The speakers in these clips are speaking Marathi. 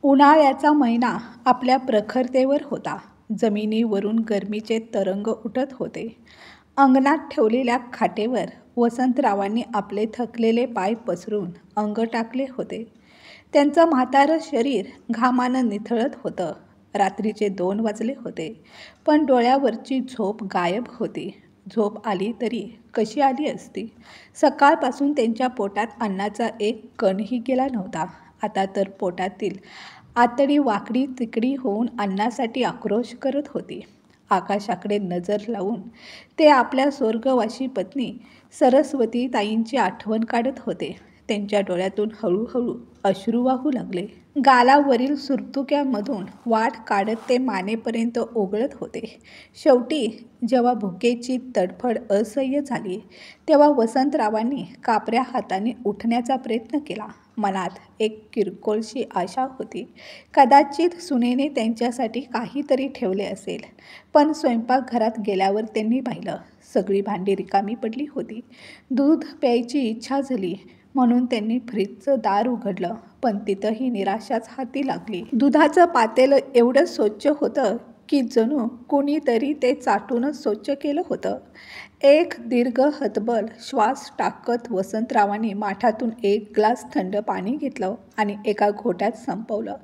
उन्हाळ्याचा महिना आपल्या प्रखरतेवर होता. जमिनीवरून गरमीचे तरंग उठत होते. अंगणात ठेवलेल्या खाटेवर वसंतरावांनी आपले थकलेले पाय पसरून अंग टाकले होते. त्यांचं म्हातारं शरीर घामानं निथळत होतं. रात्रीचे 2 वाजले होते, पण डोळ्यावरची झोप गायब होती. झोप आली तरी कशी आली असती? सकाळपासून त्यांच्या पोटात अन्नाचा एक कणही गेला नव्हता. आता तर पोटातील आतडी वाकडी तिकडी होऊन अन्नासाठी आक्रोश करत होती. आकाशाकडे नजर लावून ते आपल्या स्वर्गवासी पत्नी सरस्वती ताईंची आठवण काढत होते. त्यांच्या डोळ्यातून हळूहळू अश्रू वाहू लागले. गालावरील सुरतुक्यामधून वाट काढत ते मानेपर्यंत ओघळत होते. शेवटी जेव्हा भुकेची तडफड असह्य झाली, तेव्हा वसंतरावांनी कापऱ्या हाताने उठण्याचा प्रयत्न केला. मनात एक किरकोळशी आशा होती. कदाचित सुनेने त्यांच्यासाठी काहीतरी ठेवले असेल. पण स्वयंपाकघरात गेल्यावर त्यांनी पाहिलं, सगळी भांडी रिकामी पडली होती. दूध प्यायची इच्छा झाली म्हणून त्यांनी फ्रीजचं दार उघडलं, पण तिथंही निराशाच हाती लागली. दुधाचं पातेलं एवढं स्वच्छ होतं की जणू कुणीतरी ते चाटूनच स्वच्छ केलं होतं. एक दीर्घ हतबल श्वास टाकत वसंतरावांनी माठातून एक ग्लास थंड पाणी घेतलं आणि एका घोट्यात संपवलं.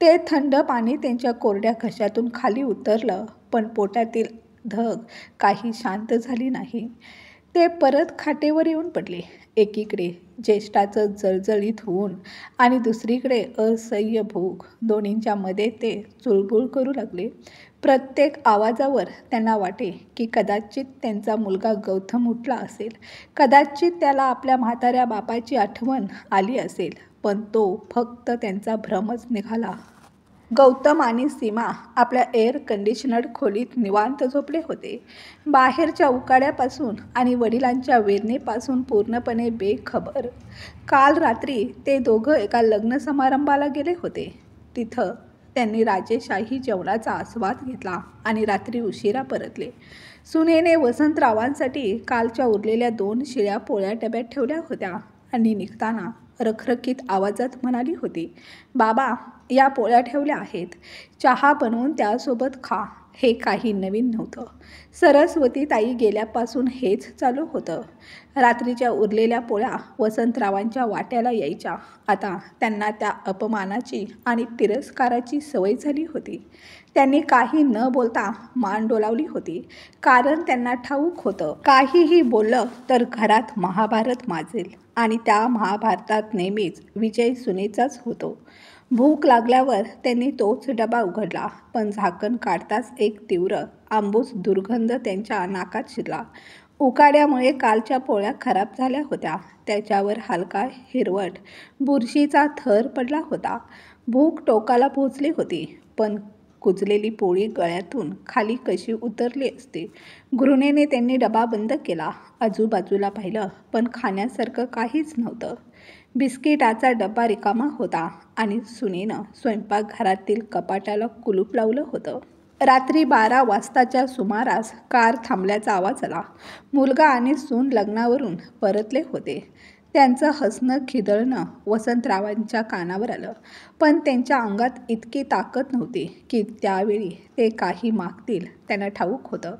ते थंड पाणी त्यांच्या कोरड्या घशातून खाली उतरलं, पण पोटातील धग काही शांत झाली नाही. ते परत खाटेवर येऊन पडले. एकीकडे ज्येष्ठाचं जळजळीत ऊन आणि दुसरीकडे असह्य भूक. दोन्हींच्या मध्ये ते चुळबुळ करू लागले. प्रत्येक आवाजावर त्यांना वाटे की कदाचित त्यांचा मुलगा गौतम उठला असेल. कदाचित त्याला आपल्या म्हाताऱ्या बापाची आठवण आली असेल. पण तो फक्त त्यांचा भ्रमच निघाला. गौतम आणि सीमा आपल्या एअर कंडिशनर्ड खोलीत निवांत झोपले होते. बाहेरच्या उकाड्यापासून आणि वडिलांच्या वेदनेपासून पूर्णपणे बेखबर. काल रात्री ते दोघं एका लग्न समारंभाला गेले होते. तिथं त्यांनी राजेशाही जेवणाचा आस्वाद घेतला आणि रात्री उशिरा परतले. सुनेने वसंतरावांसाठी कालच्या उरलेल्या 2 शिळ्या पोळ्या डब्यात ठेवल्या होत्या आणि निघताना रखरखीत आवाजात म्हणाली होती, बाबा, या पोळ्या ठेवल्या आहेत. चहा बनवून त्यासोबत खा. हे काही नवीन नव्हतं. सरस्वती ताई गेल्यापासून हेच चालू होतं. रात्रीच्या उरलेल्या पोळ्या वसंतरावांच्या वाट्याला यायच्या. आता त्यांना त्या अपमानाची आणि तिरस्काराची सवय झाली होती. त्यांनी काही न बोलता मान डोलावली होती, कारण त्यांना ठाऊक होतं, काहीही बोललं तर घरात महाभारत माजेल आणि त्या महाभारतात नेहमीच विजय सुनेचाच होतो. भूक लागल्यावर त्यांनी तोच डबा उघडला, पण झाकण काढताच एक तीव्र आंबूस दुर्गंध त्यांच्या नाकात शिरला. उकाड्यामुळे कालच्या पोळ्या खराब झाल्या होत्या. त्याच्यावर हलका हिरवट बुरशीचा थर पडला होता. भूक टोकाला पोहोचली होती, पण कुजलेली पोळी गळ्यातून खाली कशी उतरली असती. घृणेने त्यांनी डबा बंद केला. आजूबाजूला पाहिलं, पण खाण्यासारखं काहीच नव्हतं. बिस्किटाचा डबा रिकामा होता आणि सुनेनं स्वयंपाकघरातील कपाटाला कुलूप लावलं होतं. रात्री 12 वाजताच्या सुमारास कार थांबल्याचा आवाज आला. मुलगा आणि सून लग्नावरून परतले होते. त्यांचं हसणं खिदळणं वसंतरावांच्या कानावर आलं, पण त्यांच्या अंगात इतकी ताकद नव्हती की त्यावेळी ते काही मागतील. त्यांना ठाऊक होतं,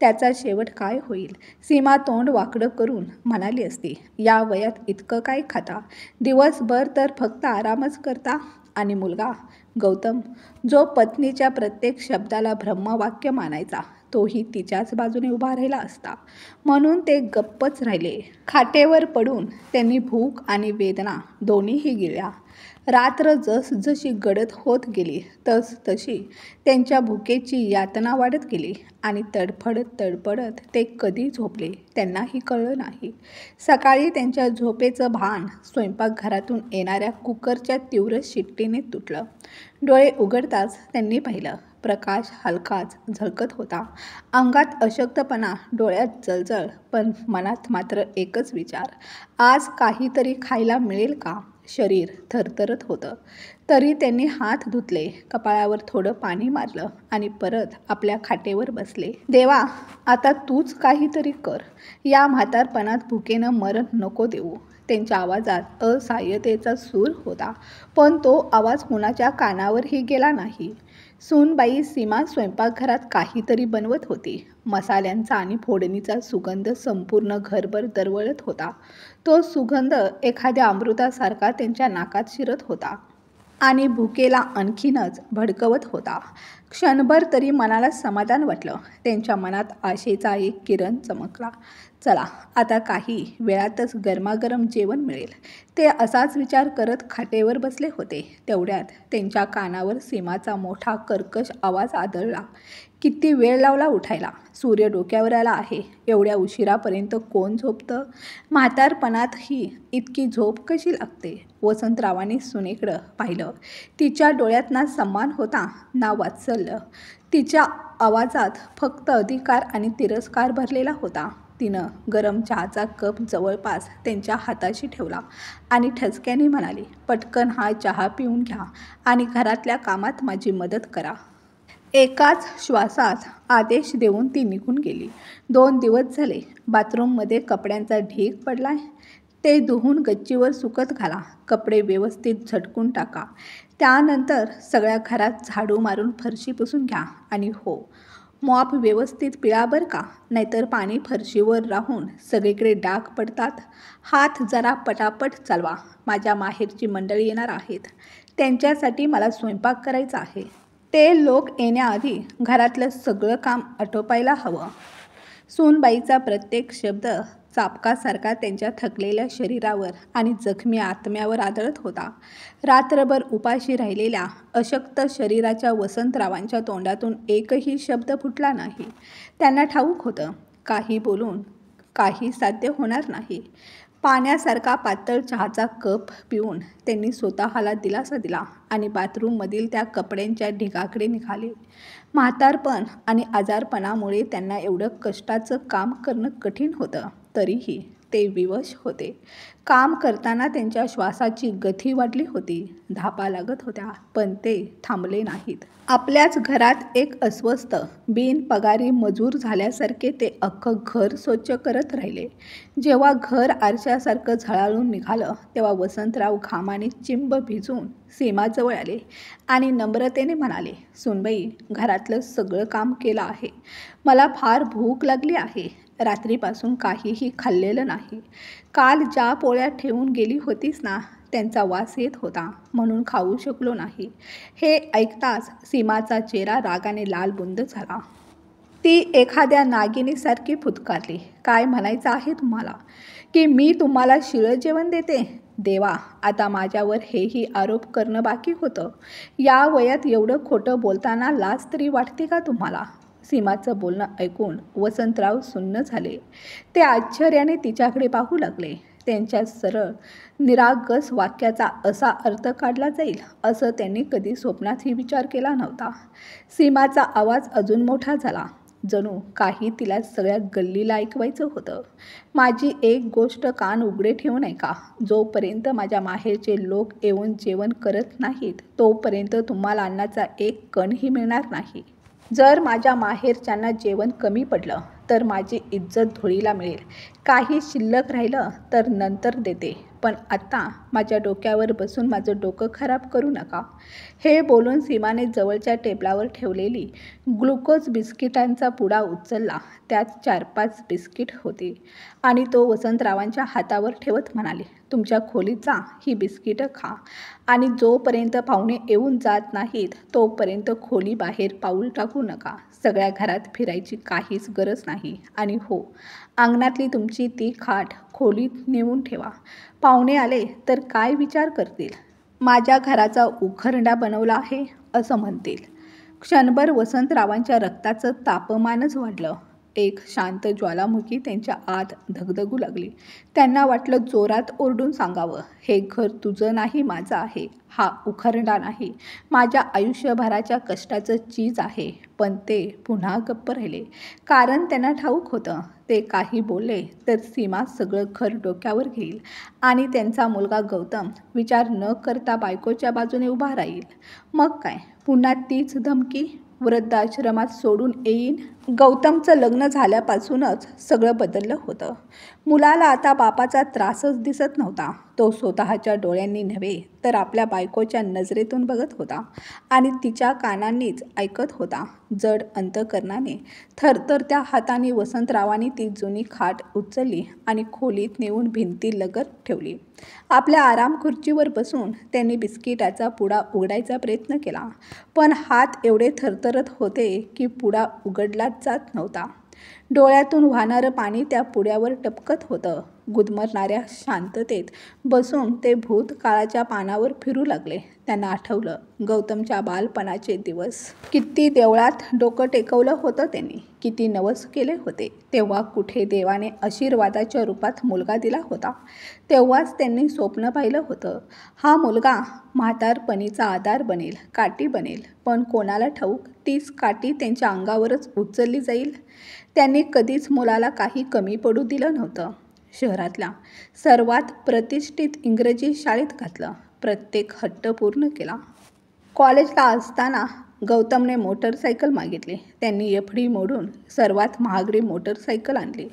त्याचा शेवट काय होईल. सीमा तोंड वाकडं करून म्हणाली असती, या वयात इतकं काय खाता? दिवसभर तर फक्त आरामच करता. आणि मुलगा गौतम, जो पत्नीच्या प्रत्येक शब्दाला ब्रह्मवाक्य मानायचा, तोही तिच्याच बाजूने उभा राहिला असता. म्हणून ते गप्पच राहिले. खाटेवर पडून त्यांनी भूक आणि वेदना दोन्हीही गिळल्या. रात्र जसजशी गडद होत गेली तसतशी त्यांच्या भुकेची यातना वाढत गेली आणि तडफडत तडफडत ते कधी झोपले त्यांनाही कळलं नाही. सकाळी त्यांच्या झोपेचं भान स्वयंपाकघरातून येणाऱ्या कुकरच्या तीव्र शिट्टीने तुटलं. डोळे उघडताच त्यांनी पाहिलं, प्रकाश हलकाच झळकत होता. अंगात अशक्तपणा, डोळ्यात जळजळ, पण मनात मात्र एकच विचार, आज काहीतरी खायला मिळेल का? शरीर थरथरत होतं. तरी त्यांनी हात धुतले, कपाळावर थोडं पाणी मारलं आणि परत आपल्या खाटेवर बसले. देवा, आता तूच काहीतरी कर. या म्हातारपणात भुकेनं मरण नको देऊ. त्यांच्या आवाजात असहाय्यतेचा सूर होता, पण तो आवाज कुणाच्या कानावरही गेला नाही. सूनबाई सीमा स्वयंपाकघरात काहीतरी बनवत होती. मसाल्यांचा आणि फोडणीचा सुगंध संपूर्ण घरभर दरवळत होता. तो सुगंध एखाद्या अमृतासारखा त्यांच्या नाकात शिरत होता आणि भुकेला आणखीनच भडकवत होता. क्षणभर तरी मनाला समाधान वाटलं. त्यांच्या मनात आशेचा एक किरण चमकला. चला, आता काही वेळातच गरमागरम जेवण मिळेल. ते असाच विचार करत खाटेवर बसले होते. तेवढ्यात त्यांच्या कानावर सीमाचा मोठा कर्कश आवाज आदळला. किती वेळ लावला उठायला? सूर्य डोक्यावर आला आहे. एवढ्या उशिरापर्यंत कोण झोपतं? म्हातारपणातही इतकी झोप कशी लागते? वसंतरावांनी सुनेकडं पाहिलं. तिच्या डोळ्यात ना सन्मान होता ना वात्सल्य. तिच्या आवाजात फक्त अधिकार आणि तिरस्कार भरलेला होता. तिनं गरम चहाचा कप जवळपास त्यांच्या हाताशी ठेवला आणि ठसक्याने म्हणाली, पटकन हा चहा पिऊन घ्या आणि घरातल्या कामात माझी मदत करा. एकाच श्वासात आदेश देऊन ती निघून गेली. 2 दिवस झाले. बाथरूममध्ये कपड्यांचा ढीग पडलाय. ते धुवून गच्चीवर सुकत घाला. कपडे व्यवस्थित झटकून टाका. त्यानंतर सगळ्या घरात झाडू मारून फरशी पुसून घ्या. आणि हो, मॉप व्यवस्थित पिळा बरं का, नाहीतर पाणी फरशीवर राहून सगळीकडे डाग पडतात. हात जरा पटापट चालवा. माझ्या माहेरची मंडळी येणार आहेत. त्यांच्यासाठी मला स्वयंपाक करायचा आहे. ते लोक येण्याआधी घरातलं सगळं काम आटोपायला हवं. सूनबाईचा प्रत्येक शब्द चाबकासारखा त्यांच्या थकलेल्या शरीरावर आणि जखमी आत्म्यावर आदळत होता. रात्रभर उपाशी राहिलेल्या अशक्त शरीराच्या वसंतरावांच्या तोंडातून एकही शब्द फुटला नाही. त्यांना ठाऊक होतं, काही बोलून काही साध्य होणार नाही. पाण्यासारखा पातळ चहाचा कप पिऊन त्यांनी स्वतःला दिलासा दिला आणि बाथरूममधील त्या कपड्यांच्या ढिगाकडे निघाले. म्हातारपण आणि आजारपणामुळे त्यांना एवढं कष्टाचं काम करणं कठीण होतं. तरीही ते विवश होते. काम करताना त्यांच्या श्वासाची गती वाढली होती. धापा लागत होत्या, पण ते थांबले नाहीत. आपल्याच घरात एक अस्वस्थ बिनपगारी मजूर झाल्यासारखे ते अख्खं घर स्वच्छ करत राहिले. जेव्हा घर आरशासारखं झळाळून निघालं, तेव्हा वसंतराव घामाने चिंब भिजून सीमाजवळ आले आणि नम्रतेने म्हणाले, सूनबाई, घरातलं सगळं काम केलं आहे. मला फार भूक लागली आहे. रात्रीपासून काहीही खाल्लेलं नाही. काल ज्या पोळ्या ठेवून गेली होतीस ना, त्यांचा वास येत होता म्हणून खाऊ शकलो नाही. हे ऐकताच सीमाचा चेहरा रागाने लालबुंद झाला. ती एखाद्या नागिनीसारखी फुतकारली. काय म्हणायचं आहे तुम्हाला? की मी तुम्हाला शिळं जेवण देते? देवा, आता माझ्यावर हेही आरोप करणं बाकी होतं. या वयात एवढं खोटं बोलताना लाज तरी वाटते का तुम्हाला? सीमाचं बोलणं ऐकून वसंतराव सुन्न झाले. ते आश्चर्याने तिच्याकडे पाहू लागले. त्यांच्या सरळ निरागस वाक्याचा असा अर्थ काढला जाईल असं त्यांनी कधी स्वप्नातही विचार केला नव्हता. सीमाचा आवाज अजून मोठा झाला. जणू काही तिला सगळ्या गल्लीला ऐकवायचं होतं. माझी एक गोष्ट कान उघडे ठेवून ऐका. जोपर्यंत माझ्या माहेरचे लोक येऊन जेवण करत नाहीत, तोपर्यंत तुम्हाला अन्नाचा एक कणही मिळणार नाही. जर माझ्या माहेरच्यांना जेवण कमी पडलं तर माझी इज्जत धुळीला मिळेल. काही शिल्लक राहिलं तर नंतर देते, पण आत्ता माझ्या डोक्यावर बसून माझं डोकं खराब करू नका. हे बोलून सीमाने जवळच्या टेबलावर ठेवलेली ग्लुकोज बिस्किटांचा पुडा उचलला. त्यात 4-5 बिस्किट होती आणि तो वसंतरावांच्या हातावर ठेवत म्हणाले, तुमच्या खोलीत जा, ही बिस्किटं खा आणि जोपर्यंत पाहुणे येऊन जात नाहीत तोपर्यंत खोलीबाहेर पाऊल टाकू नका. सगळ्या घरात फिरायची काहीच गरज नाही. आणि हो, अंगणातली तुमची ती खाट खोलीत नेऊन ठेवा. पाहुणे आले तर काय विचार करतील? माझ्या घराचा उखरडा बनवला आहे असं म्हणतील. क्षणभर वसंतरावांच्या रक्ताचं तापमानच वाढलं. एक शांत ज्वालामुखी त्यांच्या आत धगधगू लागली. त्यांना वाटलं जोरात ओरडून सांगावं, हे घर तुझं नाही, माझं आहे. हा उखरडा नाही, माझ्या आयुष्यभराच्या कष्टाचं चीज आहे. पण ते पुन्हा गप्प राहिले, कारण त्यांना ठाऊक होतं, ते काही बोलले तर सीमा सगळं घर डोक्यावर घेईल आणि त्यांचा मुलगा गौतम विचार न करता बायकोच्या बाजूने उभा राहील. मग काय, पुन्हा तीच धमकी? वृद्धाश्रमात सोडून येईन. गौतमचं लग्न झाल्यापासूनच सगळं बदललं होतं. मुलाला आता बापाचा त्रासच दिसत नव्हता. तो स्वतःच्या डोळ्यांनी नव्हे तर आपल्या बायकोच्या नजरेतून बघत होता आणि तिच्या कानांनीच ऐकत होता. जड अंतकरणाने थरथरत्या हाताने वसंतरावांनी ती जुनी खाट उचलली आणि खोलीत नेऊन भिंतीलगत ठेवली. आपल्या आराम खुर्चीवर बसून त्यांनी बिस्किटाचा पुडा उघडायचा प्रयत्न केला, पण हात एवढे थरथरत होते की पुडा उघडलाच जात नव्हता. डोळ्यातून वाहणारं पाणी त्या पुड्यावर टपकत होतं. गुदमरणाऱ्या शांततेत बसून ते भूतकाळाच्या पानावर फिरू लागले. त्यांना आठवलं गौतमच्या बालपणाचे दिवस. किती देवळात डोकं टेकवलं होतं त्यांनी, किती नवस केले होते. तेव्हा कुठे देवाने आशीर्वादाच्या रूपात मुलगा दिला होता. तेव्हाच त्यांनी स्वप्न पाहिलं होतं, हा मुलगा म्हातारपणीचा आधार बनेल, काठी बनेल. पण कोणाला ठाऊक तीच काठी त्यांच्या अंगावरच उचलली जाईल. त्यांनी कधीच मुलाला काही कमी पडू दिलं नव्हतं. शहरातल्या सर्वात प्रतिष्ठित इंग्रजी शाळेत घातलं. प्रत्येक हट्ट पूर्ण केला. कॉलेजला असताना गौतमने मोटरसायकल मागितली. त्यांनी एफडी मोडून सर्वात महागडी मोटरसायकल आणली.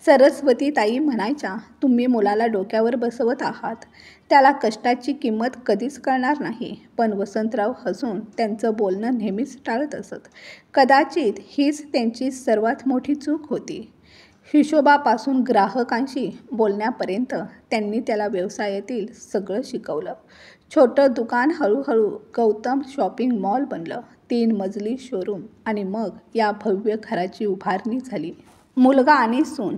सरस्वती ताई म्हणायच्या, तुम्ही मुलाला डोक्यावर बसवत आहात, त्याला कष्टाची किंमत कधीच कळणार नाही. पण वसंतराव हसून त्यांचं बोलणं नेहमीच टाळत असत. कदाचित हीच त्यांची सर्वात मोठी चूक होती. हिशोबापासून ग्राहकांशी बोलण्यापर्यंत त्यांनी त्याला व्यवसायातील सगळं शिकवलं. छोटं दुकान हळूहळू गौतम शॉपिंग मॉल बनलं. 3 मजली शोरूम आणि मग या भव्य घराची उभारणी झाली. मुलगा आणि सून.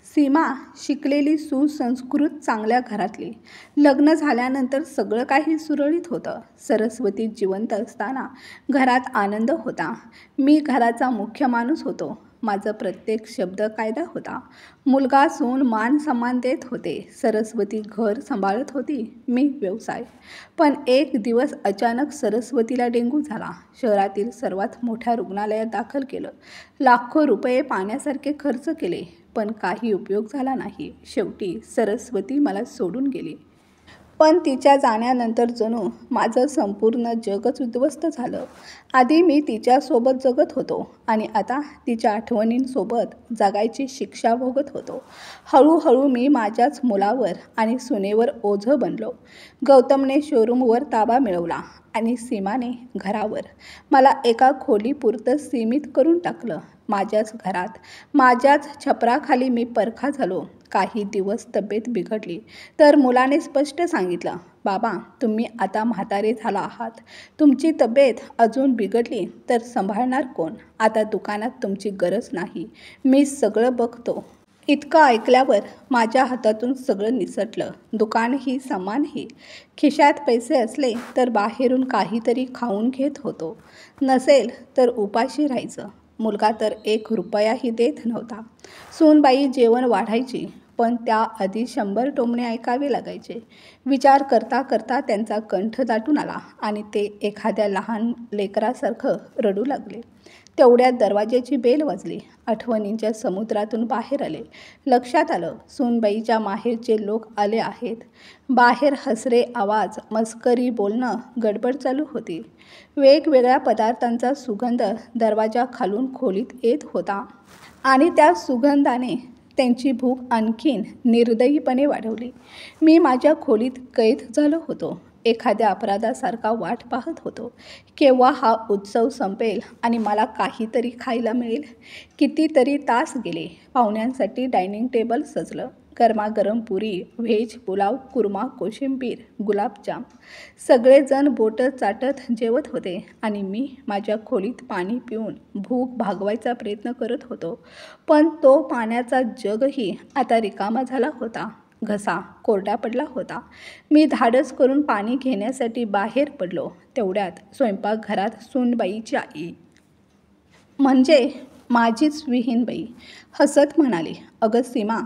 सीमा शिकलेली, सुसंस्कृत, चांगल्या घरातली. लग्न झाल्यानंतर सगळं काही सुरळीत होतं. सरस्वती जिवंत असताना घरात आनंद होता. मी घराचा मुख्य माणूस होतो. माझा प्रत्येक शब्द कायदा होता. मुलगा सून मान सन्मान देत होते. सरस्वती घर सांभाळत होती, मी व्यवसाय. पण एक दिवस अचानक सरस्वतीला डेंग्यू झाला. शहरातील सर्वात मोठ्या रुग्णालयात दाखल केलं. लाखो रुपये पाण्यासारखे खर्च केले, पण काही उपयोग झाला नाही. शेवटी सरस्वती मला सोडून गेली. पण तिच्या जाण्यानंतर जणू माझं संपूर्ण जगच उद्ध्वस्त झालं. आधी मी तिच्यासोबत जगत होतो आणि आता तिच्या आठवणींसोबत जगायची शिक्षा भोगत होतो. हळूहळू मी माझ्याच मुलावर आणि सुनेवर ओझं बनलो. गौतमने शोरूमवर ताबा मिळवला आणि सीमाने घरावर. मला एका खोलीपुरतं सीमित करून टाकलं. माझ्याच घरात, माझ्याच छपराखाली मी परखा झालो. काही दिवस तब्येत बिघडली तर मुलाने स्पष्ट सांगितलं, बाबा तुम्ही आता म्हातारे झाला आहात. तुमची तब्येत अजून बिघडली तर सांभाळणार कोण? आता दुकानात तुमची गरज नाही, मी सगळं बघतो. इतकं ऐकल्यावर माझ्या हातातून सगळं निसटलं. दुकानही सामानही. खिशात पैसे असले तर बाहेरून काहीतरी खाऊन घेत होतो. नसेल तर उपाशी राहायचं. मुलगा तर 1 रुपयाही देत नव्हता. सूनबाई जेवण वाढायची, पण त्याआधी 100 टोमणे ऐकावे लागायचे. विचार करता करता त्यांचा कंठ दाटून आला आणि ते एखाद्या लहान लेकरासारखं रडू लागले. तेवढ्यात दरवाजाची बेल वाजली. आठवणींच्या समुद्रातून बाहेर आले. लक्षात आलं, सूनबाईच्या माहेरचे लोक आले आहेत. बाहेर हसरे आवाज, मस्करी, बोलणं, गडबड चालू होती. वेगवेगळ्या पदार्थांचा सुगंध दरवाजा खालून खोलीत येत होता आणि त्या सुगंधाने त्यांची भूक आणखीन निर्दयीपणे वाढवली. मी माझ्या खोलीत कैद झालो होतो. एखाद्या अपराधासारखा वाट पाहत होतो. केव्हा हा उत्सव संपेल आणि मला काहीतरी खायला मिळेल. कितीतरी तास गेले. पाहुण्यांसाठी डायनिंग टेबल सजलं. गरमागरम पुरी, व्हेज पुलाव, कुर्मा, कोशिंबीर, गुलाबजाम. सगळेजण बोटं चाटत जेवत होते आणि मी माझ्या खोलीत पाणी पिऊन भूक भागवायचा प्रयत्न करत होतो. पण तो पाण्याचा जगही आता रिकामा झाला होता. घसा कोरडा पडला होता. मी धाडस करून पाणी घेण्यासाठी बाहेर पडलो. तेवढ्यात स्वयंपाकघरात सूनबाईची आई, म्हणजे माझीच विहीणबाई, हसत म्हणाली, अगं सीमा,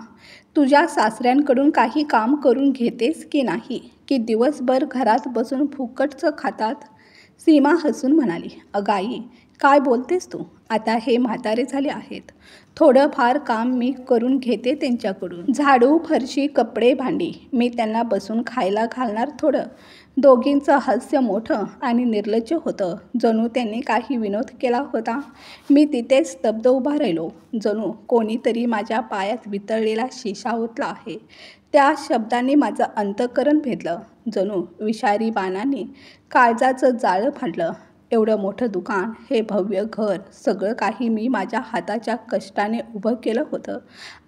तुझ्या सासऱ्यांकडून काही काम करून घेतेस की नाही, की दिवसभर घरात बसून फुकटचं खातात? सीमा हसून म्हणाली, अगं आई, काय बोलतेस तू? आता हे म्हातारे झाले आहेत. थोडंफार काम मी करून घेते त्यांच्याकडून. झाडू, फरशी, कपडे, भांडी मी त्यांना बसून खायला घालणार थोडं. दोघींचं हास्य मोठं आणि निर्लज्ज होतं. जणू त्यांनी काही विनोद केला होता. मी तिथेच स्तब्ध उभा राहिलो. जणू कोणीतरी माझ्या पायात वितळलेला शिसा ओतला आहे. त्या शब्दांनी माझं अंतःकरण भेदलं. जणू विषारी बाणाने काळजाचं जाळं फाडलं. एवढं मोठं दुकान, हे भव्य घर, सगळं काही मी माझ्या हाताच्या कष्टाने उभं केलं होतं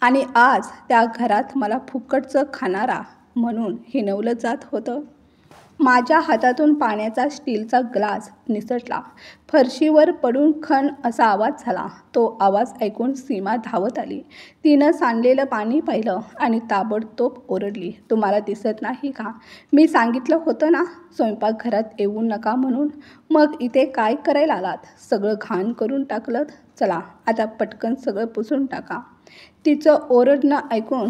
आणि आज त्या घरात मला फुकटचं खाणारा म्हणून हिणवलं जात होतं. माझ्या हातातून पाण्याचा स्टीलचा ग्लास निसटला. फरशीवर पडून खण असा आवाज झाला. तो आवाज ऐकून सीमा धावत आली. तिनं सांडलेलं पाणी पाहिलं आणि ताबडतोब ओरडली, तुम्हाला दिसत नाही का? मी सांगितलं होतं ना स्वयंपाकघरात येऊ नका म्हणून. मग इथे काय करायला आलात? सगळं घाण करून टाकलं. चला आता पटकन सगळं पुसून टाका. तिचं ओरडणं ऐकून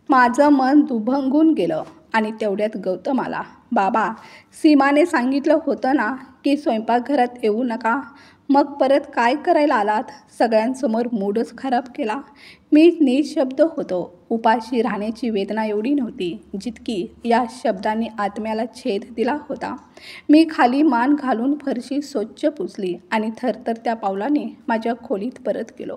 माझं मन दुभंगून गेलं आणि तेवढ्यात गौतम आला. बाबा, सीमाने सांगितलं होतं ना की स्वयंपाकघरात येऊ नका. मग परत काय करायला आलात? सगळ्यांसमोर मूडच खराब केला. मी निशब्द होतो. उपाशी राहण्याची वेदना एवढी नव्हती जितकी या शब्दांनी आत्म्याला छेद दिला होता. मी खाली मान घालून फरशी स्वच्छ पुसली आणि थरथरत्या पावलाने माझ्या खोलीत परत गेलो.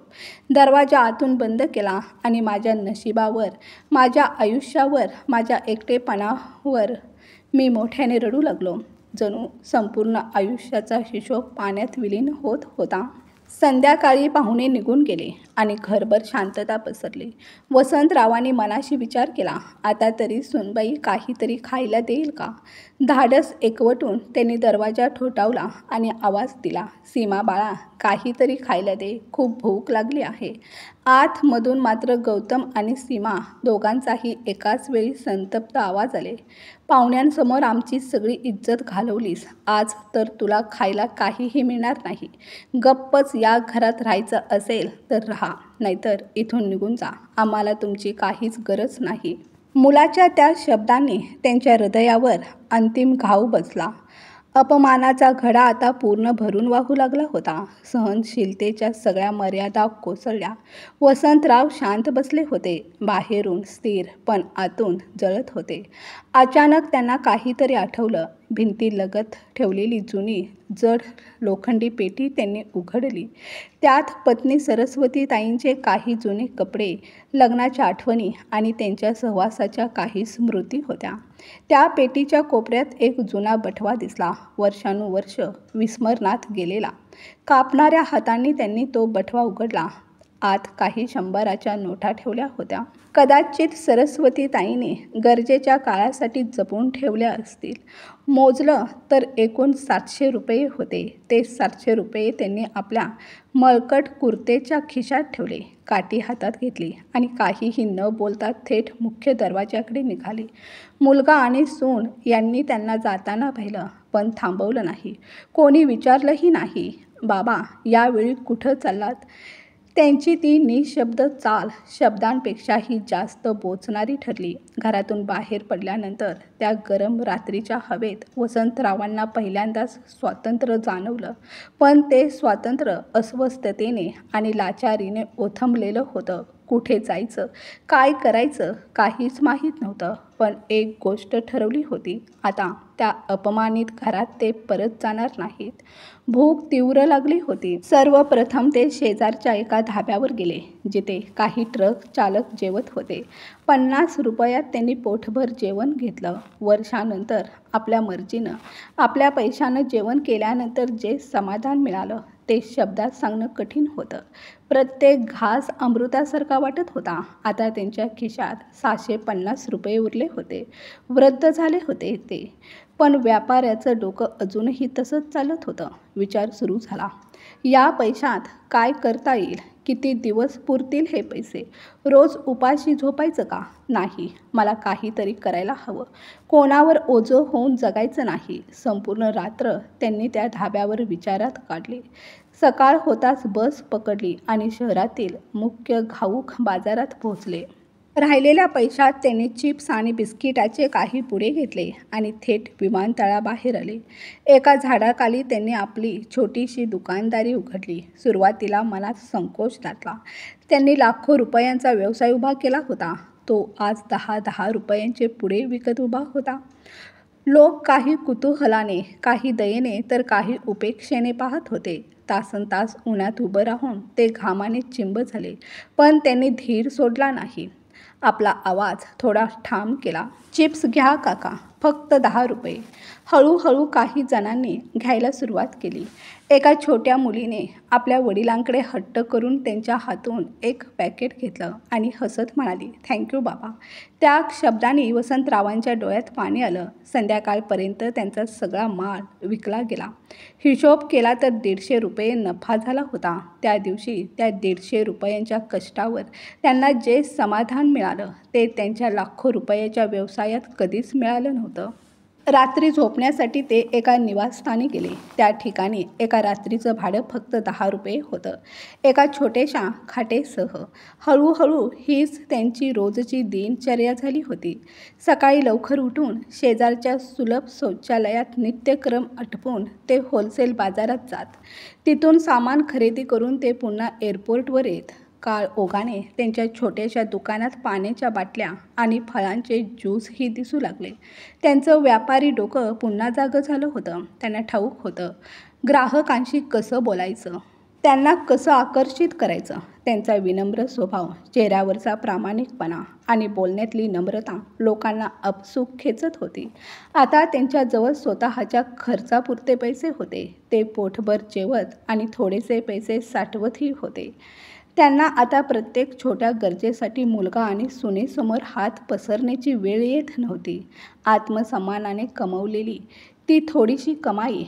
दरवाजा आतून बंद केला आणि माझ्या नशिबावर, माझ्या आयुष्यावर, माझ्या एकटेपणावर मी मोठ्याने रडू लागलो. जणू संपूर्ण आयुष्याचा हिशोब पाण्यात विलीन होत होता. संध्याकाळी पाहुणे निघून गेले आणि घरभर शांतता पसरली. वसंतरावांनी मनाशी विचार केला, आता तरी सुनबाई काहीतरी खायला देईल का? धाडस एकवटून त्यांनी दरवाजा ठोठावला आणि आवाज दिला, सीमा बाळा, काहीतरी खायला दे, खूप भूक लागली आहे. आतमधून मात्र गौतम आणि सीमा दोघांचाही एकाच वेळी संतप्त आवाज आले. पाहुण्यांसमोर आमची सगळी इज्जत घालवलीस. आज तर तुला खायला काहीही मिळणार नाही. गप्पच या घरात राहायचं असेल तर राहा, नाहीतर इथून निघून जा. आम्हाला तुमची काहीच गरज नाही. मुलाच्या त्या शब्दांनी त्यांच्या हृदयावर अंतिम घाव बसला. अपमानाचा घडा आता पूर्ण भरून वाहू लागला होता. सहनशीलतेच्या सगळ्या मर्यादा कोसळल्या. वसंतराव शांत बसले होते. बाहेरून स्थिर पण आतून जळत होते. अचानक त्यांना काहीतरी आठवलं. भिंतीलगत ठेवलेली जुनी जड लोखंडी पेटी त्यांनी उघडली. त्यात पत्नी सरस्वतीताईंचे काही जुने कपडे, लग्नाच्या आठवणी आणि त्यांच्या सहवासाच्या काही स्मृती होत्या. त्या पेटीच्या कोपऱ्यात एक जुना बटवा दिसला. वर्षानुवर्ष विस्मरणात गेलेला. कापणाऱ्या हातांनी त्यांनी तो बटवा उघडला. आत काही 100च्या नोटा ठेवल्या होत्या. कदाचित सरस्वतीताईंनी गरजेच्या काळासाठी जपून ठेवल्या असतील. मोजलं तर एकूण 700 रुपये होते. ते 700 रुपये त्यांनी आपल्या मळकट कुर्तेच्या खिशात ठेवले. काठी हातात घेतली आणि काहीही न बोलता थेट मुख्य दरवाजाकडे निघाले. मुलगा आणि सून यांनी त्यांना जाताना पाहिलं, पण थांबवलं नाही. कोणी विचारलंही नाही, बाबा यावेळी कुठं चाललात? त्यांची ती निशब्द चाल शब्दांपेक्षाही जास्त बोचणारी ठरली. घरातून बाहेर पडल्यानंतर त्या गरम रात्रीच्या हवेत वसंतरावांना पहिल्यांदाच स्वातंत्र्य जाणवलं. पण ते स्वातंत्र्य अस्वस्थतेने आणि लाचारीने ओथंबलेलं होतं. कुठे जायचं, काय करायचं काहीच माहीत नव्हतं. पण एक गोष्ट ठरवली होती, आता त्या अपमानित घरात ते परत जाणार नाहीत. भूक तीव्र लागली होती. सर्वप्रथम ते शेजारच्या एका धाब्यावर गेले, जिथे काही ट्रक चालक जेवत होते. 50 रुपयात त्यांनी पोटभर जेवण घेतलं. वर्षानंतर आपल्या मर्जीनं, आपल्या पैशानं जेवण केल्यानंतर जे समाधान मिळालं ते शब्दात सांगणं कठीण होतं. प्रत्येक घास अमृतासारखा वाटत होता. आता त्यांच्या खिशात 650 रुपये उरले होते. वृद्ध झाले होते ते, पण व्यापाऱ्याचं डोकं अजूनही तसंच चालत होतं. विचार सुरू झाला, या पैशात काय करता येईल? किती दिवस पुरतील हे पैसे? रोज उपाशी झोपायचं का? नाही, मला काहीतरी करायला हवं. कोणावर ओझं होऊन जगायचं नाही. संपूर्ण रात्र त्यांनी त्या धाब्यावर विचारात काढली. सकाळ होताच बस पकडली आणि शहरातील मुख्य घाऊक बाजारात पोहोचले. राहिलेल्या पैशात त्याने चिप्स आणि बिस्किटाचे काही पुडे घेतले आणि थेट विमानतळाबाहेर आले. एका झाडाखाली त्यांनी आपली छोटीशी दुकानदारी उघडली. सुरुवातीला मनात संकोच दाटला. त्यांनी लाखो रुपयांचा व्यवसाय उभा केला होता. तो आज 10-10 रुपयांचे पुडे विकत उभा होता. लोक काही कुतूहलाने, काही दयेने तर काही उपेक्षेने पाहत होते. तासनतास उन्हात उभं राहून ते घामाने चिंब झाले, पण त्यांनी धीर सोडला नाही. आपला आवाज थोडा ठाम केला. चिप्स घ्या काका, फक्त 10 रुपये. हळूहळू काही जणांनी घ्यायला सुरुवात केली. एका छोट्या मुलीने आपल्या वडिलांकडे हट्ट करून त्यांच्या हातून एक पॅकेट घेतलं आणि हसत म्हणाली, थँक्यू बाबा. त्या शब्दांनी वसंतरावांच्या डोळ्यात पाणी आलं. संध्याकाळपर्यंत त्यांचा सगळा माल विकला गेला. हिशोब केला तर 150 रुपये नफा झाला होता. त्या दिवशी त्या 150 रुपयांच्या कष्टावर त्यांना जे समाधान मिळालं ते त्यांच्या लाखो रुपयाच्या व्यवसायात कधीच मिळालं नव्हतं. रात्री झोपण्यासाठी ते एका निवासस्थानी गेले. त्या ठिकाणी एका रात्रीचं भाडं फक्त 10 रुपये होतं, एका छोट्याशा खाटेसह. हळूहळू हीच त्यांची रोजची दिनचर्या झाली होती. सकाळी लवकर उठून शेजारच्या सुलभ शौचालयात नित्यक्रम आटोपून ते होलसेल बाजारात जात. तिथून सामान खरेदी करून ते पुन्हा एअरपोर्टवर येत. काळ ओघाने त्यांच्या छोट्याशा दुकानात पाण्याच्या बाटल्या आणि फळांचे ज्यूसही दिसू लागले. त्यांचं व्यापारी डोकं पुन्हा जागं झालं होतं. त्यांना ठाऊक होतं ग्राहकांशी कसं बोलायचं, त्यांना कसं आकर्षित करायचं. त्यांचा विनम्र स्वभाव, चेहऱ्यावरचा प्रामाणिकपणा आणि बोलण्यातली नम्रता लोकांना आपसूक खेचत होती. आता त्यांच्याजवळ स्वतःच्या खर्चापुरते पैसे होते. ते पोटभर जेवत आणि थोडेसे पैसे साठवतही होते. त्यांना आता प्रत्येक छोट्या गरजेसाठी मुलगा आणि सुनेसमोर हात पसरण्याची वेळ येत नव्हती. आत्मसन्मानाने कमवलेली ती थोडीशी कमाई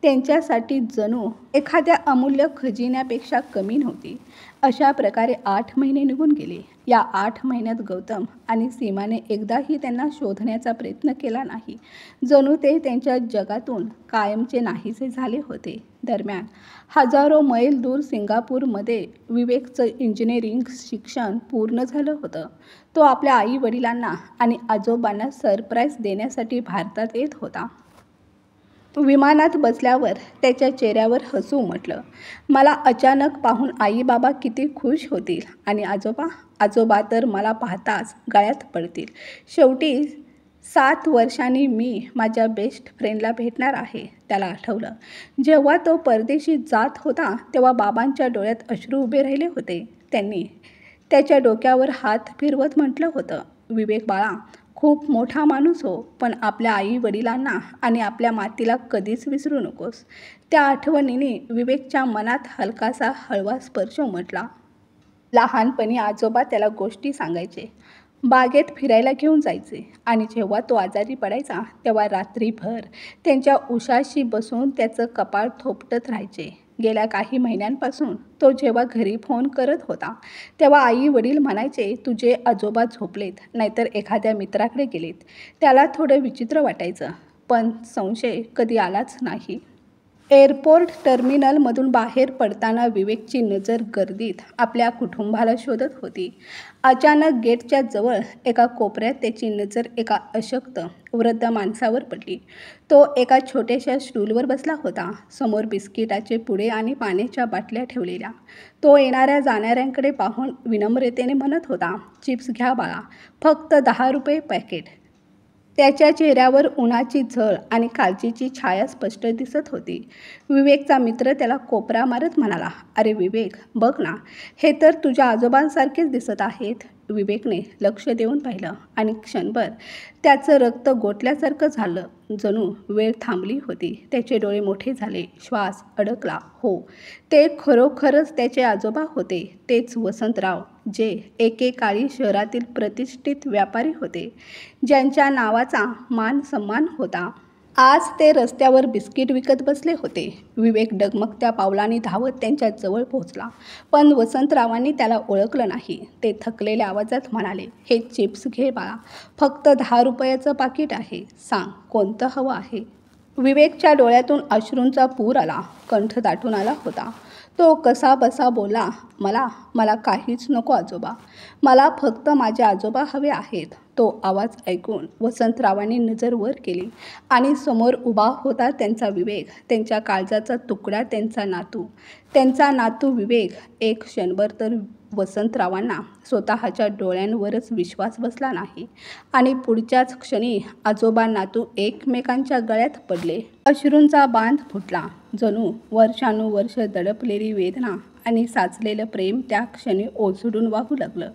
त्यांच्यासाठी जणू एखाद्या अमूल्य खजिन्यापेक्षा कमी नव्हती. अशा प्रकारे 8 महिने निघून गेले. या 8 महिन्यात गौतम आणि सीमाने एकदाही त्यांना शोधण्याचा प्रयत्न केला नाही. जणू ते त्यांच्या जगातून कायमचे नाहीसे झाले होते. दरम्यान हजारो मैल दूर सिंगापूरमध्ये विवेकचं इंजिनिअरिंग शिक्षण पूर्ण झालं होतं. तो आपल्या आई वडिलांना आणि आजोबांना सरप्राईज देण्यासाठी भारतात येत होता. विमानात बसल्यावर त्याच्या चेहऱ्यावर हसू उमटलं. मला अचानक पाहून आई बाबा किती खुश होतील आणि आजोबा तर मला पाहताच गळ्यात पडतील. शेवटी 7 वर्षांनी मी माझ्या बेस्ट फ्रेंडला भेटणार आहे. त्याला आठवलं, जेव्हा तो परदेशी जात होता तेव्हा बाबांच्या डोळ्यात अश्रू उभे राहिले होते. त्यांनी त्याच्या डोक्यावर हात फिरवत म्हटलं होतं, विवेक बाळा, खूप मोठा माणूस हो, पण आपल्या आई वडिलांना आणि आपल्या मातीला कधीच विसरू नकोस. त्या आठवणीने विवेकच्या मनात हलकासा हळवा स्पर्श उमटला. लहानपणी आजोबा त्याला गोष्टी सांगायचे, बागेत फिरायला घेऊन जायचे आणि जेव्हा तो आजारी पडायचा तेव्हा रात्रीभर त्यांच्या उशाशी बसून त्याचं कपाळ थोपटत राहायचे. गेल्या काही महिन्यांपासून तो जेव्हा घरी फोन करत होता तेव्हा आई वडील म्हणायचे, तुझे आजोबा झोपलेत, नाहीतर एखाद्या मित्राकडे गेलेत. त्याला थोडं विचित्र वाटायचं, पण संशय कधी आलाच नाही. एअरपोर्ट टर्मिनलमधून बाहेर पडताना विवेकची नजर गर्दीत आपल्या कुटुंबाला शोधत होती. अचानक गेटच्या जवळ एका कोपऱ्यात त्याची नजर एका अशक्त वृद्ध माणसावर पडली. तो एका छोट्याशा स्टूलवर बसला होता. समोर बिस्किटाचे पुडे आणि पाण्याच्या बाटल्या ठेवलेल्या. तो येणाऱ्या जाणाऱ्यांकडे पाहून विनम्रतेने म्हणत होता, चिप्स घ्या बाळा, फक्त 10 रुपये पॅकेट. त्याच्या चेहऱ्यावर उन्हाची झळ आणि काळजीची छाया स्पष्ट दिसत होती. विवेकचा मित्र त्याला कोपरा मारत म्हणाला, अरे विवेक, बघ ना, हे तर तुझ्या आजोबांसारखेच दिसत आहेत. विवेकने लक्ष देऊन पाहिलं आणि क्षणभर त्याचं रक्त गोठल्यासारखं झालं. जणू वेळ थांबली होती. त्याचे डोळे मोठे झाले, श्वास अडकला. हो, ते खरोखरच त्याचे आजोबा होते. तेच वसंतराव, जे एकेकाळी शहरातील प्रतिष्ठित व्यापारी होते, ज्यांच्या नावाचा मान सन्मान होता. आज ते रस्त्यावर बिस्किट विकत बसले होते. विवेक डगमगत्या पावलांनी धावत त्यांच्या जवळ पोहोचला, पण वसंतरावांनी त्याला ओळखलं नाही. ते थकलेल्या आवाजात म्हणाले, हे चिप्स घे बाळा, फक्त 10 रुपयाचं पाकिट आहे. सांग, कोणतं हवं आहे? विवेकच्या डोळ्यातून अश्रूंचा पूर आला, कंठ दाटून आला होता. तो कसा बसा बोलला, मला मला काहीच नको आजोबा, मला फक्त माझे आजोबा हवे आहेत. तो आवाज ऐकून वसंतरावांनी नजर वर केली आणि समोर उभा होता त्यांचा विवेक, त्यांच्या काळजाचा तुकडा, त्यांचा नातू विवेक. एक क्षणभर तर वसंतरावांना स्वतःच्या डोळ्यांवरच विश्वास बसला नाही आणि पुढच्याच क्षणी आजोबा नातू एकमेकांच्या गळ्यात पडले. अश्रूंचा बांध फुटला. जणू वर्षानुवर्ष दडपलेली वेदना आणि साचलेलं प्रेम त्या क्षणी ओसडून वाहू लागलं.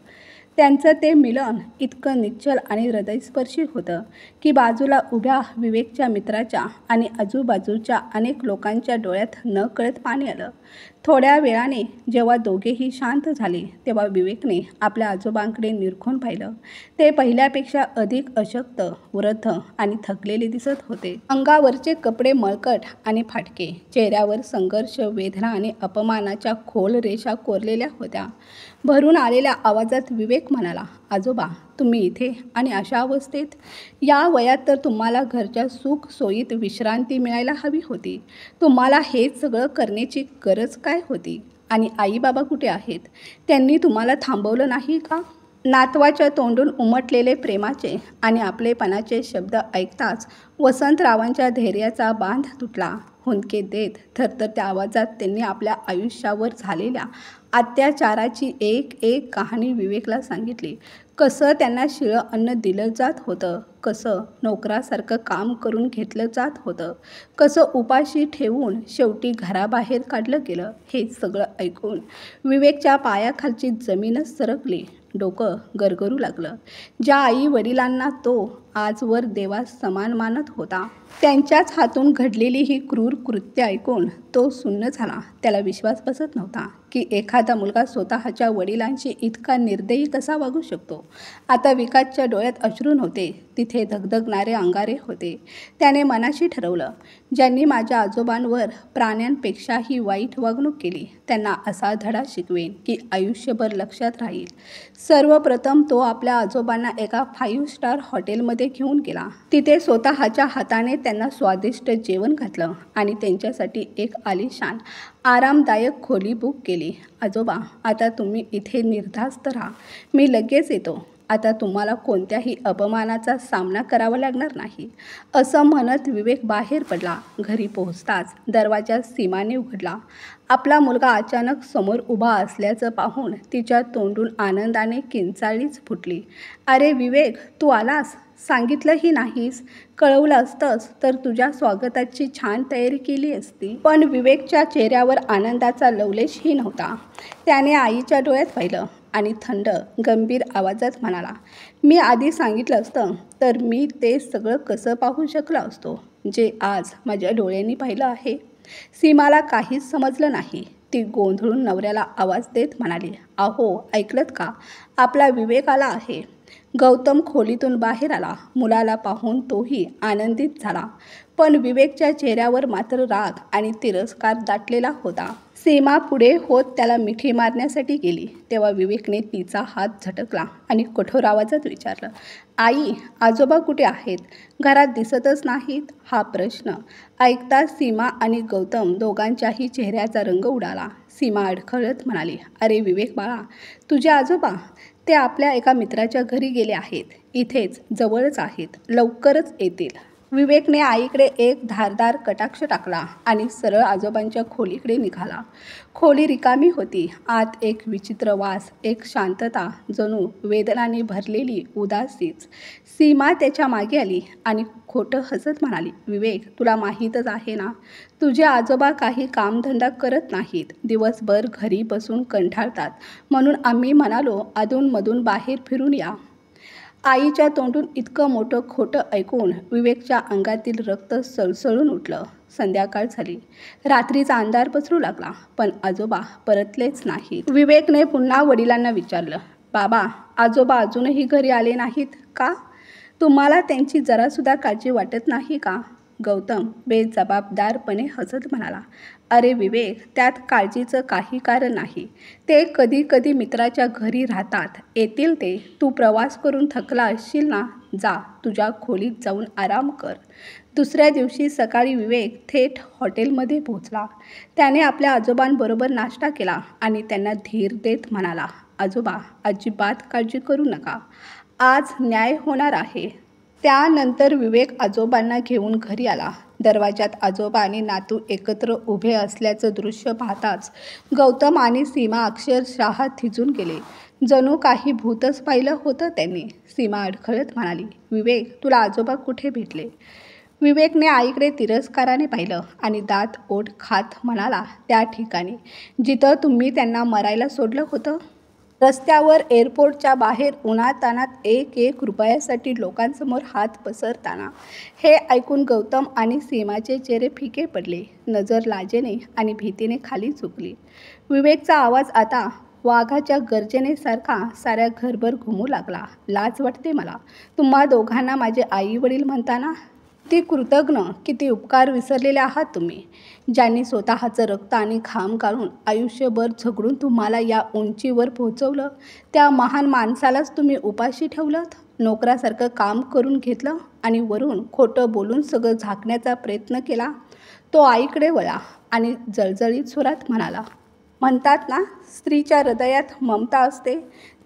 त्यांचं ते मिलन इतकं निश्चल आणि हृदयस्पर्शी होतं की बाजूला उभ्या विवेकच्या मित्राच्या आणि आजूबाजूच्या अनेक लोकांच्या डोळ्यात नकळत पाणी आलं. थोड्या वेळाने जेव्हा दोघेही शांत झाले तेव्हा विवेकने आपल्या आजोबांकडे निरखून पाहिलं. ते पहिल्यापेक्षा अधिक अशक्त, वृद्ध आणि थकलेले दिसत होते. अंगावरचे कपडे मळकट आणि फाटके, चेहऱ्यावर संघर्ष, वेदना आणि अपमानाच्या खोल रेषा कोरलेल्या होत्या. भरून आलेल्या आवाजात विवेक म्हणाला, आजोबा, तुम्ही इथे आणि अशा अवस्थेत? या वयात तर तुम्हाला घरच्या सुख सोयीत विश्रांती मिळायला हवी होती. तुम्हाला हे सगळं करण्याची गरज काय होती? आणि आई बाबा कुठे आहेत? त्यांनी तुम्हाला थांबवलं नाही का? नातवाच्या तोंडून उमटलेले प्रेमाचे आणि आपलेपणाचे शब्द ऐकताच वसंतरावांच्या धैर्याचा बांध तुटला. हुंदके देत थरथरत्या आवाजात त्यांनी आपल्या आयुष्यावर झालेल्या अत्याचाराची एक एक कहाणी विवेकला सांगितली. कसं त्यांना शिळं अन्न दिलं जात होतं, कसं नोकरासारखं काम करून घेतलं जात होतं, कसं उपाशी ठेवून शेवटी घराबाहेर काढलं गेलं. हे सगळं ऐकून विवेकच्या पायाखालची जमीनच सरकली. डोकं गरगरू लागलं. ज्या आई वडिलांना तो आजवर देवास समान मानत होता, त्यांच्याच हातून घडलेली ही क्रूर कृत्य ऐकून तो सुन्न झाला. त्याला विश्वास बसत नव्हता की एखादा मुलगा स्वतःच्या वडिलांशी इतका निर्दयी कसा वागू शकतो. आता विकासच्या डोळ्यात अश्रू नव्हते, तिथे धगधगणारे अंगारे होते. त्याने मनाशी ठरवलं, ज्यांनी माझ्या आजोबांवर प्राण्यांपेक्षाही वाईट वागणूक केली त्यांना असा धडा शिकवेन की आयुष्यभर लक्षात राहील. सर्वप्रथम तो आपल्या आजोबांना एका 5 स्टार हॉटेलमध्ये घेऊन गेला. तिथे स्वतःच्या हाताने त्यांना स्वादिष्ट जेवण घातलं आणि त्यांच्यासाठी एक आलिशान आरामदायक खोली बुक केली. आजोबा, आता तुम्ही इथे निर्धास्त राहा, मी लगेच येतो. आता तुम्हाला कोणत्याही अपमानाचा सामना करावा लागणार नाही, असं म्हणत विवेक बाहेर पडला. घरी पोहोचताच दरवाजा सीमाने उघडला. आपला मुलगा अचानक समोर उभा असल्याचं पाहून तिच्या तोंडून आनंदाने किंचाळीच फुटली. अरे विवेक, तू आलास? सांगितलंही नाहीस. कळवलं असतंस तर तुझ्या स्वागताची छान तयारी केली असती. पण विवेकच्या चेहऱ्यावर आनंदाचा लवलेशही नव्हता. त्याने आईच्या डोळ्यात पाहिलं आणि थंड, गंभीर आवाजात म्हणाला, मी आधी सांगितलं असतं तर मी ते सगळं कसं पाहू शकलो असतो जे आज माझ्या डोळ्यांनी पाहिलं आहे. सीमाला काहीच समजलं नाही. ती गोंधळून नवऱ्याला आवाज देत म्हणाली, अहो, ऐकलत का? आपला विवेक आला आहे. गौतम खोलीतून बाहेर आला. मुलाला पाहून तोही आनंदित झाला. पण विवेकच्या चेहऱ्यावर मात्र राग आणि तिरस्कार दाटलेला होता. सीमा पुढे होत त्याला मिठी मारण्यासाठी गेली तेव्हा विवेकने तिचा हात झटकला आणि कठोर आवाजात विचारलं, आई, आजोबा कुठे आहेत? घरात दिसतच नाहीत. हा प्रश्न ऐकताच सीमा आणि गौतम दोघांच्याही चेहऱ्याचा रंग उडाला. सीमा अडखळत म्हणाली, अरे विवेक बाळा, तुझे आजोबा? ते आपल्या एका मित्राच्या घरी गेले आहेत. इथेच जवळच आहेत, लवकरच येतील. विवेकने आईकडे एक धारदार कटाक्ष टाकला आणि सरळ आजोबांच्या खोलीकडे निघाला. खोली रिकामी होती. आत एक विचित्र वास, एक शांतता, जणू वेदनाने भरलेली उदासीच. सीमा त्याच्या मागे आली आणि खोटं हसत म्हणाली, विवेक, तुला माहीतच आहे ना, तुझे आजोबा काही कामधंदा करत नाहीत, दिवसभर घरी बसून कंटाळतात, म्हणून आम्ही म्हणालो अधूनमधून बाहेर फिरून या. आईच्या तोंडून इतकं मोठं खोटं ऐकून विवेकच्या अंगातील रक्त सळसळून उठलं. संध्याकाळ झाली. रात्रीचा अंधार पसरू लागला, पण आजोबा परतलेच नाहीत. विवेकने पुन्हा वडिलांना विचारलं, बाबा, आजोबा अजूनही घरी आले नाहीत का? तुम्हाला त्यांची जरासुद्धा काळजी वाटत नाही का? गौतम बेजबाबदारपणे हसत म्हणाला, अरे विवेक, त्यात काळजीचं काही कारण नाही. ते कधी कधी मित्राच्या घरी राहतात, येतील ते. तू प्रवास करून थकला असशील ना, जा तुझ्या खोलीत जाऊन आराम कर. दुसऱ्या दिवशी सकाळी विवेक थेट हॉटेलमध्ये पोहोचला. त्याने आपल्या आजोबांबरोबर नाश्ता केला आणि त्यांना धीर देत म्हणाला, आजोबा, अजिबात काळजी करू नका. आज न्याय होणार आहे. त्यानंतर विवेक आजोबांना घेऊन घरी आला. दरवाजात आजोबा आणि नातू एकत्र उभे असल्याचं दृश्य पाहताच गौतम आणि सीमा अक्षरशः थिजून गेले. जणू काही भूतच पाहिलं होतं त्यांनी. सीमा अडखळत म्हणाली, विवेक, तुला आजोबा कुठे भेटले? विवेकने आईकडे तिरस्काराने पाहिलं आणि दात ओठ खात म्हणाला, त्या ठिकाणी जिथं तुम्ही त्यांना मरायला सोडलं होतं. रस्त्यावर, एअरपोर्टच्या बाहेर, उन्हातान्हात एक रुपयासाठी लोकांसमोर हात पसरताना. हे ऐकून गौतम आणि सीमाचे चेहरे फिके पडले. नजर लाजेने आणि भीतीने खाली झुकली. विवेकचा आवाज आता वाघाच्या गर्जनेसारखा साऱ्या घरभर घुमू लागला. लाज वाटते मला. तुम्हा दोघांना माझे आई वडील म्हणताना. किती कृतज्ञ, किती उपकार विसरलेले आहात तुम्ही, ज्यांनी स्वतःचं रक्त आणि घाम गाळून आयुष्यभर झगडून तुम्हाला या उंचीवर पोहोचवलं. त्या महान माणसालाच तुम्ही उपाशी ठेवलं, नोकरासारखं काम करून घेतलं आणि वरून खोटं बोलून सगळं झाकण्याचा प्रयत्न केला. तो आईकडे वळला आणि जळजळीत सुरात म्हणाला, म्हणतात ना, स्त्रीच्या हृदयात ममता असते,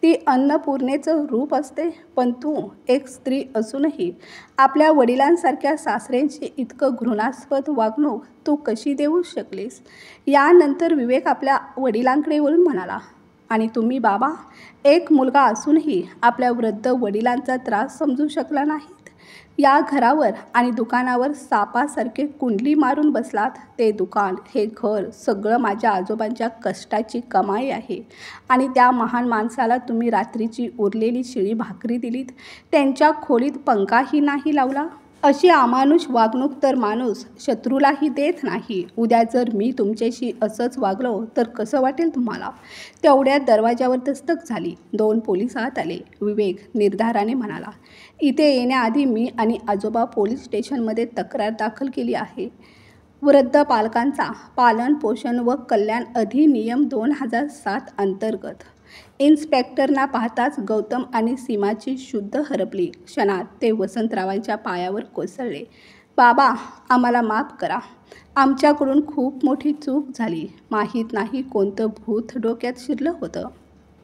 ती अन्नपूर्णेचं रूप असते. पण तू एक स्त्री असूनही आपल्या वडिलांसारख्या सासऱ्यांची इतकं घृणास्पद वागणूक तू कशी देऊ शकलीस? यानंतर विवेक आपल्या वडिलांकडे वळून म्हणाला, आणि तुम्ही बाबा, एक मुलगा असूनही आपल्या वृद्ध वडिलांचा त्रास समजू शकला नाहीत. या घरावर आणि दुकानावर सापासारखे कुंडली मारून बसलात. ते दुकान, हे घर, सगळं माझ्या आजोबांच्या कष्टाची कमाई आहे. आणि त्या महान माणसाला तुम्ही रात्रीची उरलेली शिळी भाकरी दिलीत, त्यांच्या खोलीत पंखाही नाही लावला. अशी अमानुष वागणूक तर माणूस शत्रूलाही देत नाही. उद्या जर मी तुमच्याशी असंच वागलो तर कसं वाटेल तुम्हाला? तेवढ्यात दरवाजावर दस्तक झाली. 2 पोलीस आत आले. विवेक निर्धाराने म्हणाला, इथे येण्याआधी मी आणि आजोबा पोलीस स्टेशनमध्ये तक्रार दाखल केली आहे. वृद्ध पालकांचा पालन पोषण व कल्याण अधिनियम 2007 अंतर्गत. इन्स्पेक्टरना पाहताच गौतम आणि सीमाची शुद्ध हरपली. क्षणात ते वसंतरावांच्या पायावर कोसळले. बाबा, आम्हाला माफ करा. आमच्याकडून खूप मोठी चूक झाली. माहीत नाही कोणतं भूत डोक्यात शिरलं होतं.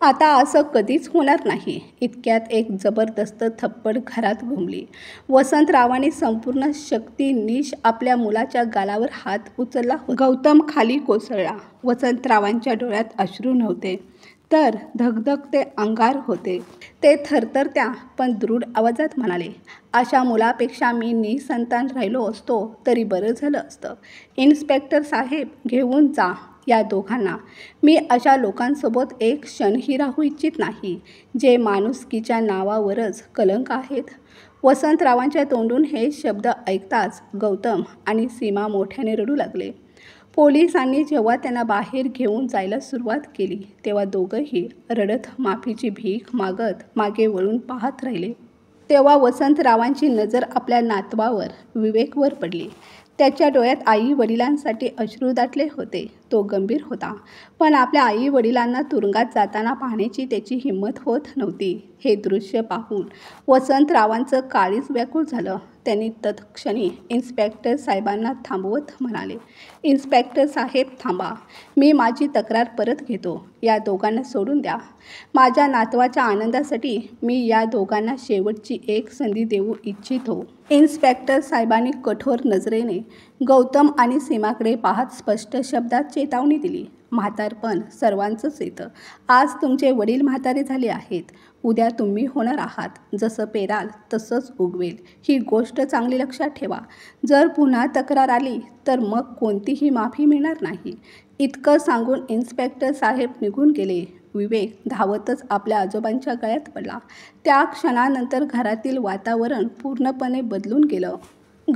आता असं कधीच होणार नाही. इतक्यात एक जबरदस्त थप्पड घरात घुमली. वसंतरावांनी संपूर्ण शक्तीनिश आपल्या मुलाच्या गालावर हात उचलला. गौतम खाली कोसळला. वसंतरावांच्या डोळ्यात अश्रू नव्हते, तर धगधगते अंगार होते. ते थरथरत्या पण दृढ आवाजात म्हणाले, अशा मुलापेक्षा मी निसंतान राहिलो असतो तरी बरं झालं असतं. इन्स्पेक्टर साहेब, घेऊन जा या दोघांना. मी अशा लोकांसोबत एक क्षणही राहू इच्छित नाही, जे माणुसकीच्या नावावरच कलंक आहेत. वसंतरावांच्या तोंडून हे शब्द ऐकताच गौतम आणि सीमा मोठ्याने रडू लागले. पोलिसांनी जेव्हा त्यांना बाहेर घेऊन जायला सुरुवात केली, तेव्हा दोघंही रडत माफीची भीक मागत मागे वळून पाहत राहिले. तेव्हा वसंतरावांची नजर आपल्या नातवावर, विवेकवर पडली. त्याच्या डोळ्यात आई वडिलांसाठी अश्रू दाटले होते. तो गंभीर होता, पण आपल्या आई वडिलांना तुरुंगात जाताना पाहण्याची त्याची हिंमत होत नव्हती. हे दृश्य पाहून वसंतरावांचं काळीज व्याकुळ झालं. त्यांनी तत्क्षणी इन्स्पेक्टर साहेबांना थांबवत म्हणाले, इन्स्पेक्टर साहेब थांबा, मी माझी तक्रार परत घेतो. या दोघांना सोडून द्या. माझ्या नातवाच्या आनंदासाठी मी या दोघांना शेवटची एक संधी देऊ इच्छितो. इन्स्पेक्टर साहेबांनी कठोर नजरेने गौतम आणि सीमाकडे पाहत स्पष्ट शब्दात चेतावणी दिली, म्हातारपण सर्वांचंच येतं. आज तुमचे वडील म्हातारे झाले आहेत, उद्या तुम्ही होणार आहात. जसं पेराल तसंच उगवेल, ही गोष्ट चांगली लक्षात ठेवा. जर पुन्हा तक्रार आली तर मग कोणतीही माफी मिळणार नाही. इतकं सांगून इन्स्पेक्टर साहेब निघून गेले. विवेक धावतच आपल्या आजोबांच्या गळ्यात पडला. त्या क्षणानंतर घरातील वातावरण पूर्णपणे बदलून गेलं.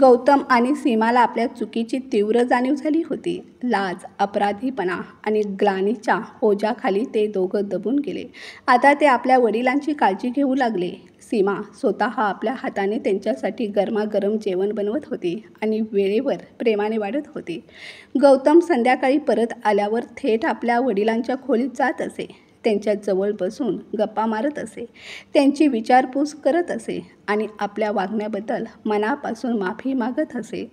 गौतम आणि सीमाला आपल्या चुकीची तीव्र जाणीव झाली होती. लाज, अपराधीपणा आणि ग्लानीच्या ओझ्याखाली ते दोघं दबून गेले. आता ते आपल्या वडिलांची काळजी घेऊ लागले. सीमा स्वतः आपल्या हाताने त्यांच्यासाठी गरमागरम जेवण बनवत होती आणि वेळेवर प्रेमाने वाढत होती. गौतम संध्याकाळी परत आल्यावर थेट आपल्या वडिलांच्या खोलीत जात असे. त्यांच्या जवळ बसून गप्पा मारत असे, त्यांची विचारपूस करत असे आणि आपल्या वागण्याबद्दल मनापासून माफी मागत असे.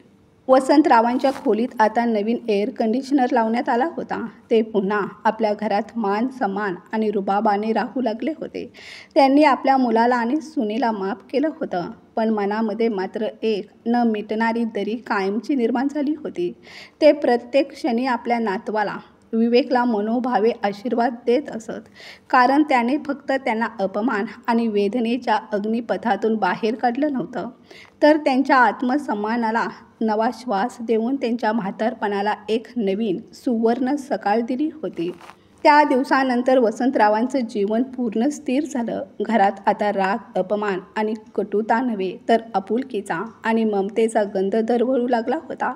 वसंतरावांच्या खोलीत आता नवीन एअर कंडिशनर लावण्यात आला होता. ते पुन्हा आपल्या घरात मान सन्मान आणि रुबाबाने राहू लागले होते. त्यांनी आपल्या मुलाला आणि सुनेला माफ केलं होतं, पण मनामध्ये मात्र एक न मिटणारी दरी कायमची निर्माण झाली होती. ते प्रत्येक क्षणी आपल्या नातवाला विवेकला मनोभावे आशीर्वाद देत असत, कारण त्याने फक्त त्यांना अपमान आणि वेदनेच्या अग्निपथातून बाहेर काढलं नव्हतं, तर त्यांच्या आत्मसन्मानाला नवा श्वास देऊन त्यांच्या म्हातारपणाला एक नवीन सुवर्ण सकाळ दिली होती. त्या दिवसानंतर वसंतरावांचं जीवन पूर्ण स्थिर झालं. घरात आता राग, अपमान आणि कटुता नव्हे, तर आपुलकीचा आणि ममतेचा गंध दरवळू लागला होता.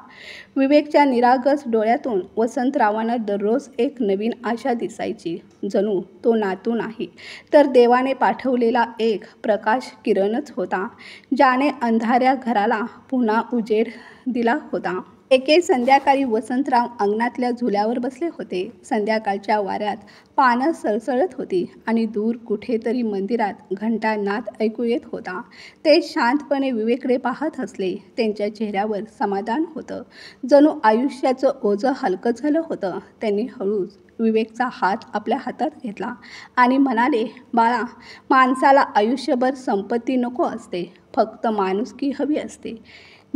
विवेकच्या निरागस डोळ्यातून वसंतरावांना दररोज एक नवीन आशा दिसायची. जणू तो नातू नाही, तर देवाने पाठवलेला एक प्रकाश किरणच होता, ज्याने अंधाऱ्या घराला पुन्हा उजेड दिला होता. एके संध्याकाळी वसंतराव अंगणातल्या झुल्यावर बसले होते. संध्याकाळच्या वाऱ्यात पानं सळसळत होती आणि दूर कुठेतरी मंदिरात घंटानाद ऐकू येत होता. ते शांतपणे विवेककडे पाहत असले. त्यांच्या चेहऱ्यावर समाधान होतं, जणू आयुष्याचं ओझं हलकं झालं होतं. त्यांनी हळूच विवेकचा हात आपल्या हातात घेतला आणि म्हणाले, बाळा, माणसाला आयुष्यभर संपत्ती नको असते, फक्त माणुसकी हवी असते.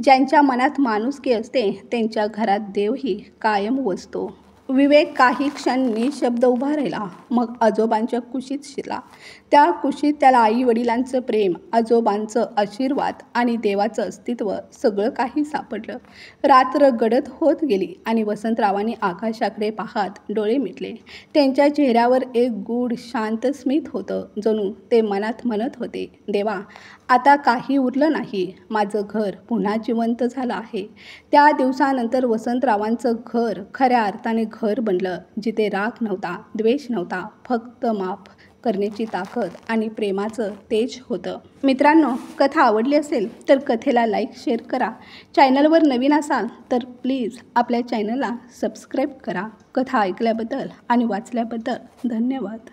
ज्यांच्या मनात माणुसकी असते त्यांच्या घरात देवही कायम वसतो. विवेक काही क्षण निशब्द उभा राहिला, मग आजोबांच्या कुशीत शिरला. त्या कुशीत त्याला आई वडिलांचं प्रेम, आजोबांचं आशीर्वाद आणि देवाचं अस्तित्व सगळं काही सापडलं. रात्र गडद होत गेली आणि वसंतरावांनी आकाशाकडे पाहत डोळे मिटले. त्यांच्या चेहऱ्यावर एक गूढ शांत स्मित होतं, जणू ते मनात म्हणत होते, देवा, आता काही उरलं नाही, माझं घर पुन्हा जिवंत झालं आहे. त्या दिवसानंतर वसंतरावांचं घर खऱ्या अर्थाने घर बनलं, जिथे राग नव्हता, द्वेष नव्हता, फक्त माफ करण्याची ताकद आणि प्रेमाचं तेज होतं. मित्रांनो, कथा आवडली असेल तर कथेला लाईक, शेअर करा. चॅनलवर नवीन असाल तर प्लीज आपल्या चॅनलला सबस्क्राईब करा. कथा ऐकल्याबद्दल आणि वाचल्याबद्दल धन्यवाद.